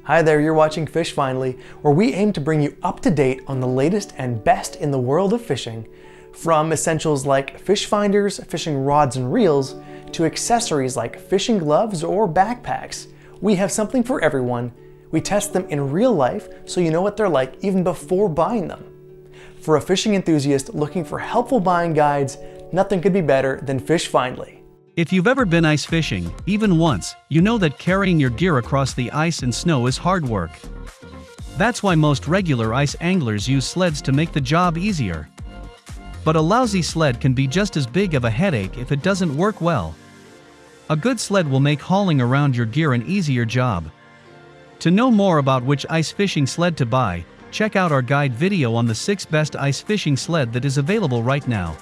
Hi there, you're watching Fish Finally, where we aim to bring you up to date on the latest and best in the world of fishing. From essentials like fish finders, fishing rods and reels, to accessories like fishing gloves or backpacks, we have something for everyone. We test them in real life so you know what they're like even before buying them. For a fishing enthusiast looking for helpful buying guides, nothing could be better than Fish Finally. If you've ever been ice fishing, even once, you know that carrying your gear across the ice and snow is hard work. That's why most regular ice anglers use sleds to make the job easier. But a lousy sled can be just as big of a headache if it doesn't work well. A good sled will make hauling around your gear an easier job. To know more about which ice fishing sled to buy, check out our guide video on the 6 best ice fishing sled that is available right now.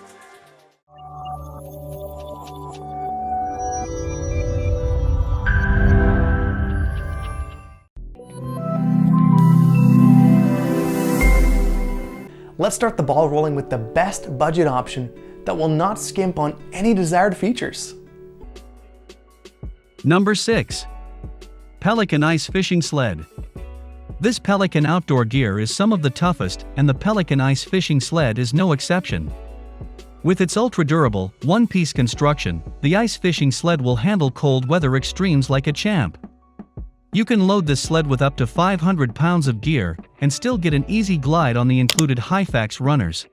Let's start the ball rolling with the best budget option that will not skimp on any desired features. Number 6. Pelican Ice Fishing Sled. This Pelican outdoor gear is some of the toughest, and the Pelican Ice Fishing Sled is no exception. With its ultra-durable, one-piece construction, the ice fishing sled will handle cold weather extremes like a champ. You can load this sled with up to 500 pounds of gear, and still get an easy glide on the included Hyfax runners.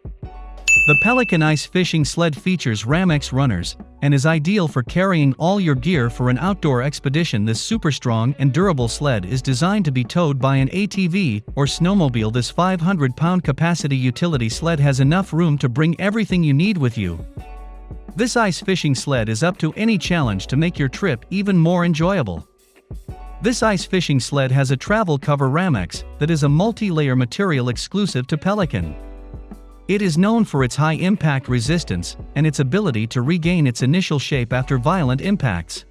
The Pelican Ice Fishing Sled features Ramex runners, and is ideal for carrying all your gear for an outdoor expedition. This super strong and durable sled is designed to be towed by an ATV or snowmobile. This 500-pound capacity utility sled has enough room to bring everything you need with you. This ice fishing sled is up to any challenge to make your trip even more enjoyable. This ice fishing sled has a travel cover Ramex that is a multi-layer material exclusive to Pelican. It is known for its high impact resistance and its ability to regain its initial shape after violent impacts.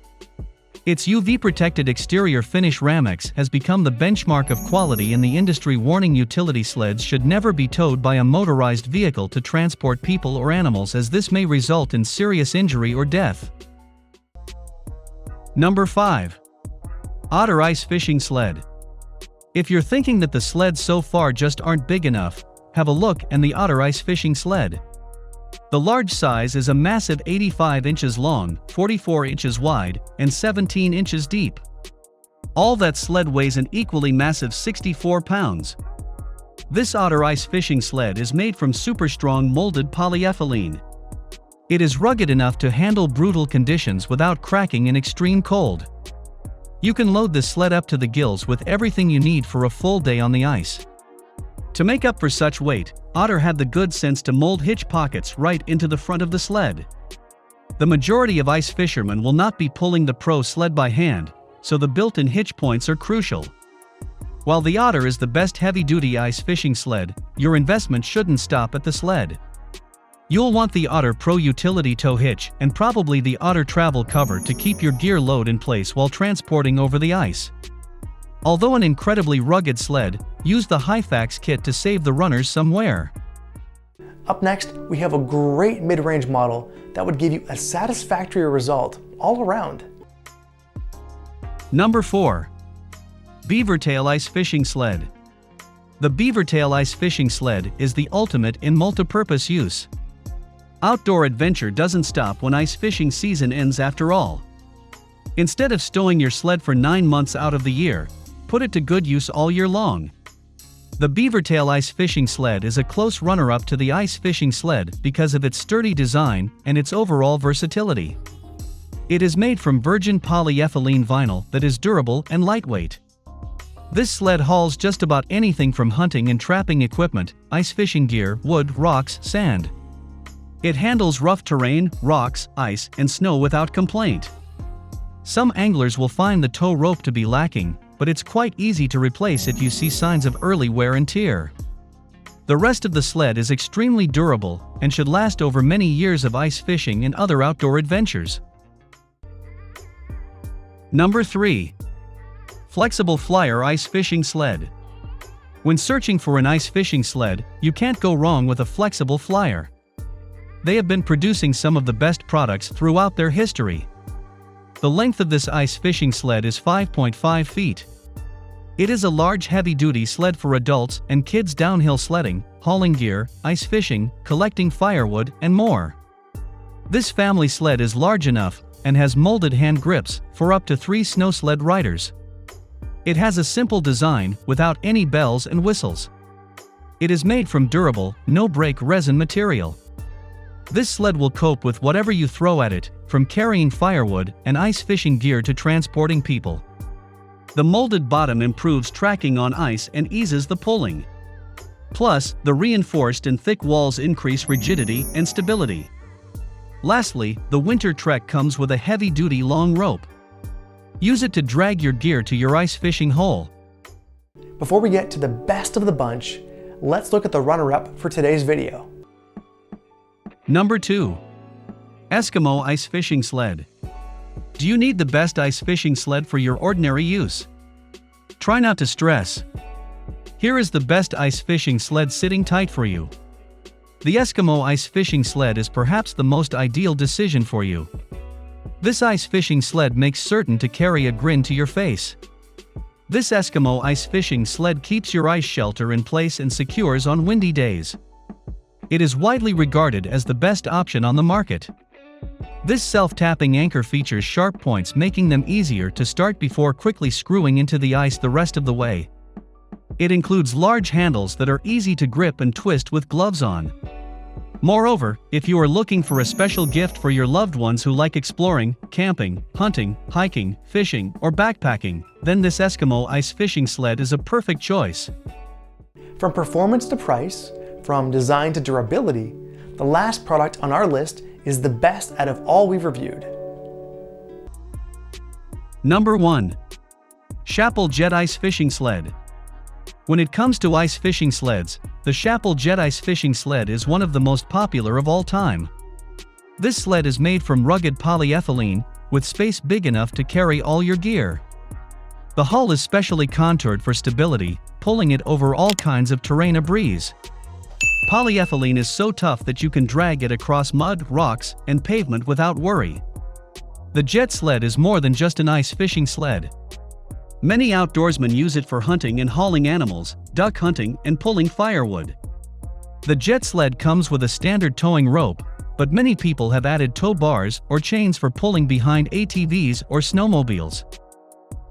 Its UV-protected exterior finish Ramex has become the benchmark of quality in the industry. Warning: utility sleds should never be towed by a motorized vehicle to transport people or animals, as this may result in serious injury or death. Number 5. Otter Ice Fishing Sled. If you're thinking that the sleds so far just aren't big enough, have a look at the Otter Ice Fishing Sled. The large size is a massive 85 inches long, 44 inches wide, and 17 inches deep. All that sled weighs an equally massive 64 pounds. This Otter Ice Fishing Sled is made from super strong molded polyethylene. It is rugged enough to handle brutal conditions without cracking in extreme cold. You can load this sled up to the gills with everything you need for a full day on the ice. To make up for such weight, Otter had the good sense to mold hitch pockets right into the front of the sled. The majority of ice fishermen will not be pulling the pro sled by hand, so the built-in hitch points are crucial. While the Otter is the best heavy-duty ice fishing sled, your investment shouldn't stop at the sled. You'll want the Otter Pro Utility Tow Hitch and probably the Otter Travel Cover to keep your gear load in place while transporting over the ice. Although an incredibly rugged sled, use the Hyfax kit to save the runners some wear. Up next, we have a great mid-range model that would give you a satisfactory result all around. Number 4. Beavertail Ice Fishing Sled. The Beavertail Ice Fishing Sled is the ultimate in multipurpose use. Outdoor adventure doesn't stop when ice fishing season ends after all. Instead of stowing your sled for 9 months out of the year, put it to good use all year long. The Beavertail Ice Fishing Sled is a close runner-up to the ice fishing sled because of its sturdy design and its overall versatility. It is made from virgin polyethylene vinyl that is durable and lightweight. This sled hauls just about anything from hunting and trapping equipment, ice fishing gear, wood, rocks, sand. It handles rough terrain, rocks, ice, and snow without complaint. Some anglers will find the tow rope to be lacking, but it's quite easy to replace if you see signs of early wear and tear. The rest of the sled is extremely durable and should last over many years of ice fishing and other outdoor adventures. Number 3. Flexible Flyer Ice Fishing Sled. When searching for an ice fishing sled, you can't go wrong with a flexible flyer. They have been producing some of the best products throughout their history. The length of this ice fishing sled is 5.5 feet. It is a large heavy-duty sled for adults and kids downhill sledding, hauling gear, ice fishing, collecting firewood, and more. This family sled is large enough and has molded hand grips for up to 3 snow sled riders. It has a simple design without any bells and whistles. It is made from durable, no-break resin material. This sled will cope with whatever you throw at it, from carrying firewood and ice fishing gear to transporting people. The molded bottom improves tracking on ice and eases the pulling. Plus, the reinforced and thick walls increase rigidity and stability. Lastly, the winter trek comes with a heavy-duty long rope. Use it to drag your gear to your ice fishing hole. Before we get to the best of the bunch, let's look at the runner-up for today's video. Number 2. Eskimo Ice Fishing Sled. Do you need the best ice fishing sled for your ordinary use? Try not to stress. Here is the best ice fishing sled sitting tight for you. The Eskimo Ice Fishing Sled is perhaps the most ideal decision for you. This ice fishing sled makes certain to carry a grin to your face. This Eskimo Ice Fishing Sled keeps your ice shelter in place and secures on windy days. It is widely regarded as the best option on the market. This self-tapping anchor features sharp points, making them easier to start before quickly screwing into the ice the rest of the way. It includes large handles that are easy to grip and twist with gloves on. Moreover, if you are looking for a special gift for your loved ones who like exploring, camping, hunting, hiking, fishing, or backpacking, then this Eskimo Ice Fishing Sled is a perfect choice. From performance to price, from design to durability, the last product on our list is the best out of all we've reviewed. Number 1. Shappell Jet Ice Fishing Sled. When it comes to ice fishing sleds, the Shappell Jet Ice Fishing Sled is one of the most popular of all time. This sled is made from rugged polyethylene, with space big enough to carry all your gear. The hull is specially contoured for stability, pulling it over all kinds of terrain a breeze. Polyethylene is so tough that you can drag it across mud, rocks, and pavement without worry. The Jet Sled is more than just an ice fishing sled. Many outdoorsmen use it for hunting and hauling animals, duck hunting, and pulling firewood. The Jet Sled comes with a standard towing rope, but many people have added tow bars or chains for pulling behind ATVs or snowmobiles.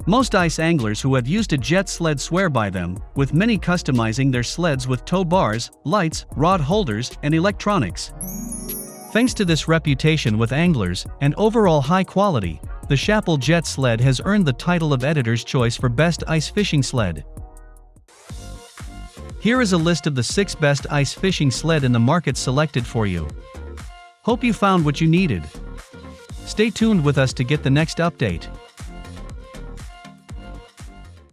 Most ice anglers who have used a Jet Sled swear by them, with many customizing their sleds with tow bars, lights, rod holders, and electronics. Thanks to this reputation with anglers and overall high quality, the Shappell Jet Sled has earned the title of Editor's Choice for Best Ice Fishing Sled. Here is a list of the 6 best ice fishing sled in the market selected for you. Hope you found what you needed. Stay tuned with us to get the next update.